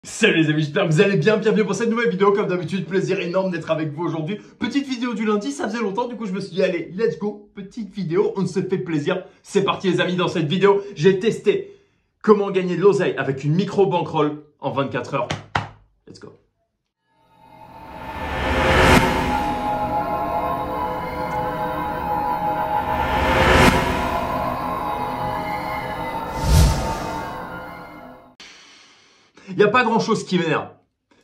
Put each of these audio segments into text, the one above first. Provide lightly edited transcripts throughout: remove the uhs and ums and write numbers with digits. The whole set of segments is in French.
Salut les amis, j'espère que vous allez bien, bienvenue pour cette nouvelle vidéo. Comme d'habitude, plaisir énorme d'être avec vous aujourd'hui. Petite vidéo du lundi, ça faisait longtemps, du coup je me suis dit allez, let's go, petite vidéo, on se fait plaisir. C'est parti les amis, dans cette vidéo, j'ai testé comment gagner de l'oseille avec une micro bankroll en 24 heures. Let's go. Il n'y a pas grand chose qui m'énerve.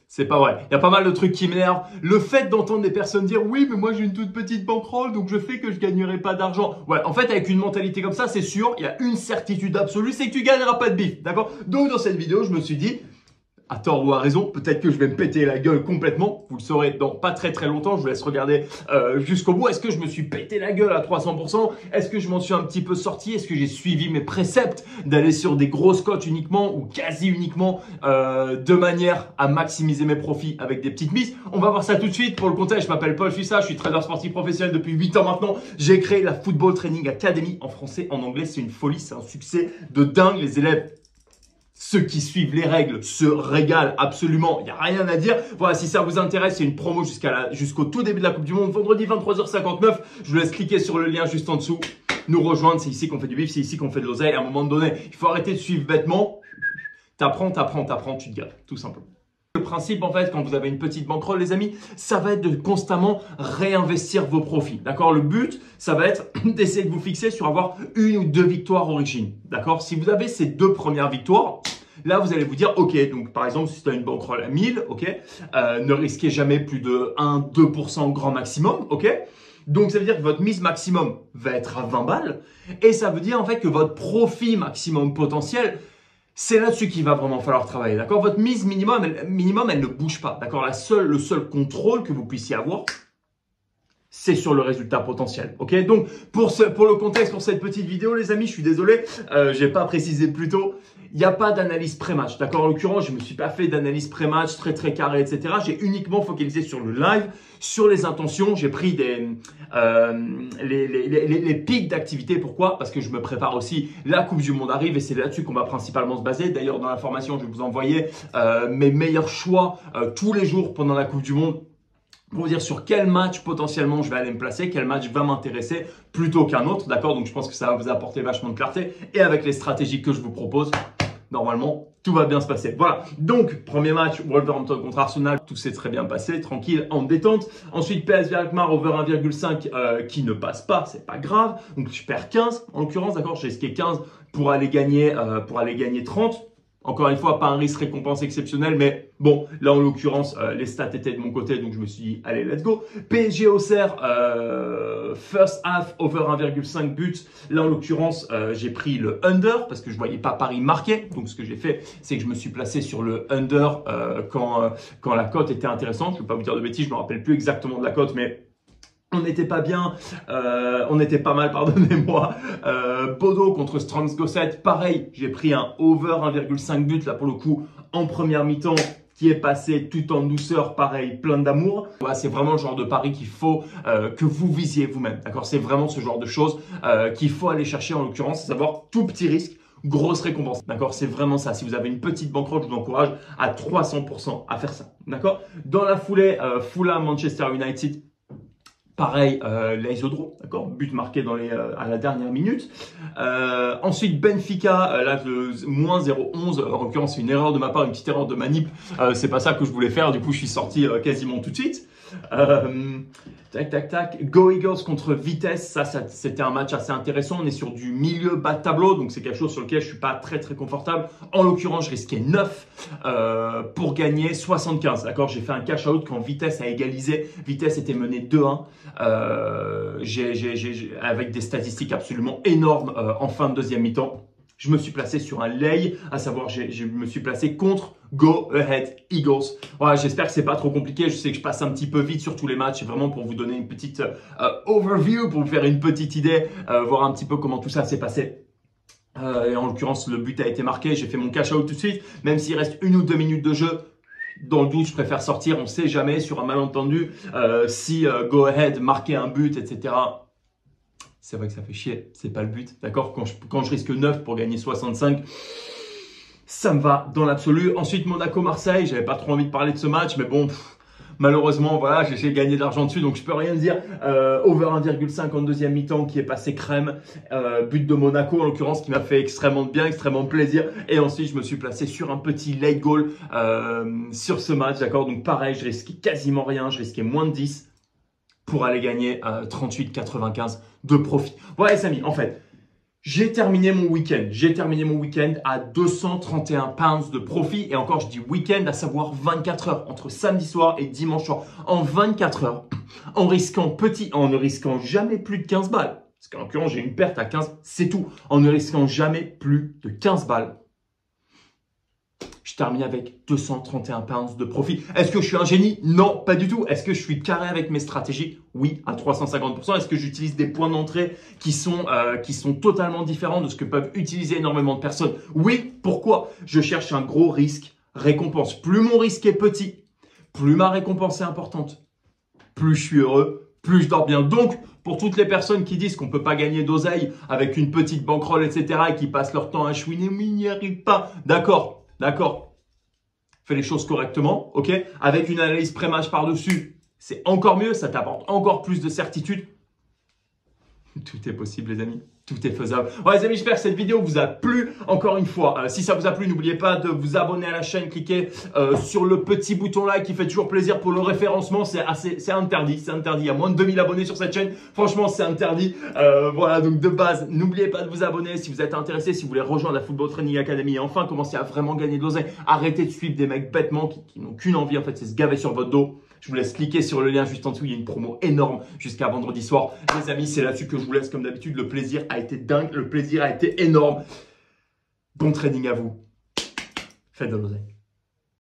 C'est pas vrai. Il y a pas mal de trucs qui m'énervent. Le fait d'entendre des personnes dire oui, mais moi j'ai une toute petite bankroll, donc je fais que je gagnerai pas d'argent. Ouais, en fait, avec une mentalité comme ça, c'est sûr, il y a une certitude absolue, c'est que tu gagneras pas de bif. D'accord? Donc dans cette vidéo, je me suis dit, à tort ou à raison, peut-être que je vais me péter la gueule complètement. Vous le saurez dans pas très longtemps. Je vous laisse regarder jusqu'au bout. Est-ce que je me suis pété la gueule à 300%? Est-ce que je m'en suis un petit peu sorti? Est-ce que j'ai suivi mes préceptes d'aller sur des grosses cotes uniquement ou quasi uniquement de manière à maximiser mes profits avec des petites mises? On va voir ça tout de suite. Pour le contexte, je m'appelle Paul Fussa, je suis trader sportif professionnel depuis 8 ans maintenant. J'ai créé la Football Training Academy en français, en anglais. C'est une folie, c'est un succès de dingue. Les élèves, ceux qui suivent les règles, se régalent absolument. Il n'y a rien à dire. Voilà, si ça vous intéresse, c'est une promo jusqu'au tout début de la Coupe du Monde, vendredi 23h59. Je vous laisse cliquer sur le lien juste en dessous. Nous rejoindre, c'est ici qu'on fait du bif, c'est ici qu'on fait de l'oseille. À un moment donné, il faut arrêter de suivre bêtement. T'apprends, tu te gâtes, tout simplement. Le principe, en fait, quand vous avez une petite bankroll, les amis, ça va être de constamment réinvestir vos profits. D'accord? Le but, ça va être d'essayer de vous fixer sur avoir une ou deux victoires origine. D'accord? Si vous avez ces deux premières victoires, là, vous allez vous dire, ok, donc par exemple, si tu as une bankroll à 1000, ok, ne risquez jamais plus de 1-2% grand maximum, ok? Donc, ça veut dire que votre mise maximum va être à 20 balles et ça veut dire en fait que votre profit maximum potentiel, c'est là-dessus qu'il va vraiment falloir travailler, d'accord? Votre mise minimum, elle ne bouge pas, d'accord? Le seul contrôle que vous puissiez avoir, c'est sur le résultat potentiel, ok? Donc, pour le contexte, pour cette petite vidéo, les amis, je suis désolé, j'ai pas précisé plus tôt, il n'y a pas d'analyse pré-match, d'accord? En l'occurrence, je me suis pas fait d'analyse pré-match très carré, etc. J'ai uniquement focalisé sur le live, sur les intentions. J'ai pris les pics d'activité. Pourquoi? Parce que je me prépare aussi. La Coupe du Monde arrive et c'est là-dessus qu'on va principalement se baser. D'ailleurs, dans la formation, je vais vous envoyer mes meilleurs choix tous les jours pendant la Coupe du Monde, pour vous dire sur quel match potentiellement je vais aller me placer, quel match va m'intéresser plutôt qu'un autre, d'accord? Donc je pense que ça va vous apporter vachement de clarté et avec les stratégies que je vous propose, normalement tout va bien se passer. Voilà, donc premier match Wolverhampton contre Arsenal, tout s'est très bien passé, tranquille, en détente. Ensuite PSV Alkmaar over 1,5 qui ne passe pas, c'est pas grave, donc je perds 15 en l'occurrence, d'accord? J'ai risqué 15 pour aller gagner 30. Encore une fois, pas un risque récompense exceptionnel, mais bon, là en l'occurrence, les stats étaient de mon côté, donc je me suis dit, allez, let's go. PSG Auxerre, first half over 1,5 buts. Là en l'occurrence, j'ai pris le under parce que je voyais pas Paris marquer. Donc ce que j'ai fait, c'est que je me suis placé sur le under quand la cote était intéressante. Je ne vais pas vous dire de bêtises, je me rappelle plus exactement de la cote, mais on n'était pas bien, on était pas mal, pardonnez-moi. Bodo contre Strangs Gosset, pareil, j'ai pris un over 1,5 but là pour le coup en première mi-temps qui est passé tout en douceur, pareil, plein d'amour. Voilà, c'est vraiment le genre de pari qu'il faut que vous visiez vous-même, d'accord? C'est vraiment ce genre de choses qu'il faut aller chercher en l'occurrence, c'est savoir tout petit risque, grosse récompense, d'accord? C'est vraiment ça. Si vous avez une petite bankroll, je vous encourage à 300% à faire ça, d'accord? Dans la foulée, Fulham Manchester United. Pareil, l'Aisodro, d'accord, but marqué à la dernière minute. Ensuite, Benfica, là, moins 0,11. En l'occurrence, c'est une erreur de ma part, une petite erreur de manip. C'est pas ça que je voulais faire. Du coup, je suis sorti quasiment tout de suite. Tac. Go Eagles contre Vitesse. Ça c'était un match assez intéressant. On est sur du milieu bas de tableau. Donc, c'est quelque chose sur lequel je suis pas très confortable. En l'occurrence, je risquais 9 pour gagner 75. D'accord, j'ai fait un cash out quand Vitesse a égalisé. Vitesse était mené 2-1. Avec des statistiques absolument énormes en fin de deuxième mi-temps. Je me suis placé sur un lay, à savoir je me suis placé contre Go Ahead Eagles. Voilà, j'espère que c'est pas trop compliqué. Je sais que je passe un petit peu vite sur tous les matchs. C'est vraiment pour vous donner une petite overview, pour vous faire une petite idée, voir un petit peu comment tout ça s'est passé. Et en l'occurrence, le but a été marqué. J'ai fait mon cash out tout de suite. Même s'il reste 1 ou 2 minutes de jeu, dans le doute, je préfère sortir. On ne sait jamais sur un malentendu si Go Ahead marquait un but, etc. C'est vrai que ça fait chier, c'est pas le but, d'accord? Quand je risque 9 pour gagner 65, Ça me va dans l'absolu. Ensuite, Monaco-Marseille, j'avais pas trop envie de parler de ce match, mais bon, malheureusement, voilà, j'ai gagné de l'argent dessus, donc je peux rien dire. Over 1,5 en deuxième mi-temps qui est passé crème. But de Monaco, en l'occurrence, qui m'a fait extrêmement bien, extrêmement plaisir. Et ensuite, je me suis placé sur un petit late goal sur ce match, d'accord? Donc pareil, je risquais quasiment rien, je risquais moins de 10 pour aller gagner 38,95 de profit. Voilà les amis, en fait, j'ai terminé mon week-end. J'ai terminé mon week-end à 231 pounds de profit. Et encore, je dis week-end, à savoir 24 heures entre samedi soir et dimanche soir. En 24 heures, en ne risquant jamais plus de 15 balles. Parce qu'en l'occurrence, j'ai une perte à 15, c'est tout. En ne risquant jamais plus de 15 balles. Je termine avec 231 pounds de profit. Est-ce que je suis un génie? Non, pas du tout. Est-ce que je suis carré avec mes stratégies? Oui, à 350%. Est-ce que j'utilise des points d'entrée qui sont totalement différents de ce que peuvent utiliser énormément de personnes? Oui, pourquoi? Je cherche un gros risque récompense. Plus mon risque est petit, plus ma récompense est importante. Plus je suis heureux, plus je dors bien. Donc, pour toutes les personnes qui disent qu'on ne peut pas gagner d'oseille avec une petite bankroll, etc. et qui passent leur temps à chouiner, mais ils n'y arrivent pas. D'accord. D'accord, fais les choses correctement, ok? Avec une analyse pré-match par-dessus, c'est encore mieux, ça t'apporte encore plus de certitude. Tout est possible les amis, tout est faisable. Ouais les amis, j'espère que cette vidéo vous a plu. Encore une fois, si ça vous a plu, n'oubliez pas de vous abonner à la chaîne, cliquez sur le petit bouton like qui fait toujours plaisir pour le référencement. C'est interdit, c'est interdit. Il y a moins de 2000 abonnés sur cette chaîne. Franchement, c'est interdit. Voilà, donc de base, n'oubliez pas de vous abonner si vous êtes intéressé, si vous voulez rejoindre la Football Training Academy et enfin commencer à vraiment gagner de l'oseille. Arrêtez de suivre des mecs bêtement qui n'ont qu'une envie, en fait, c'est se gaver sur votre dos. Je vous laisse cliquer sur le lien juste en dessous. Il y a une promo énorme jusqu'à vendredi soir. Les amis, c'est là-dessus que je vous laisse. Comme d'habitude, le plaisir a été dingue. Le plaisir a été énorme. Bon trading à vous. Faites de l'oseille.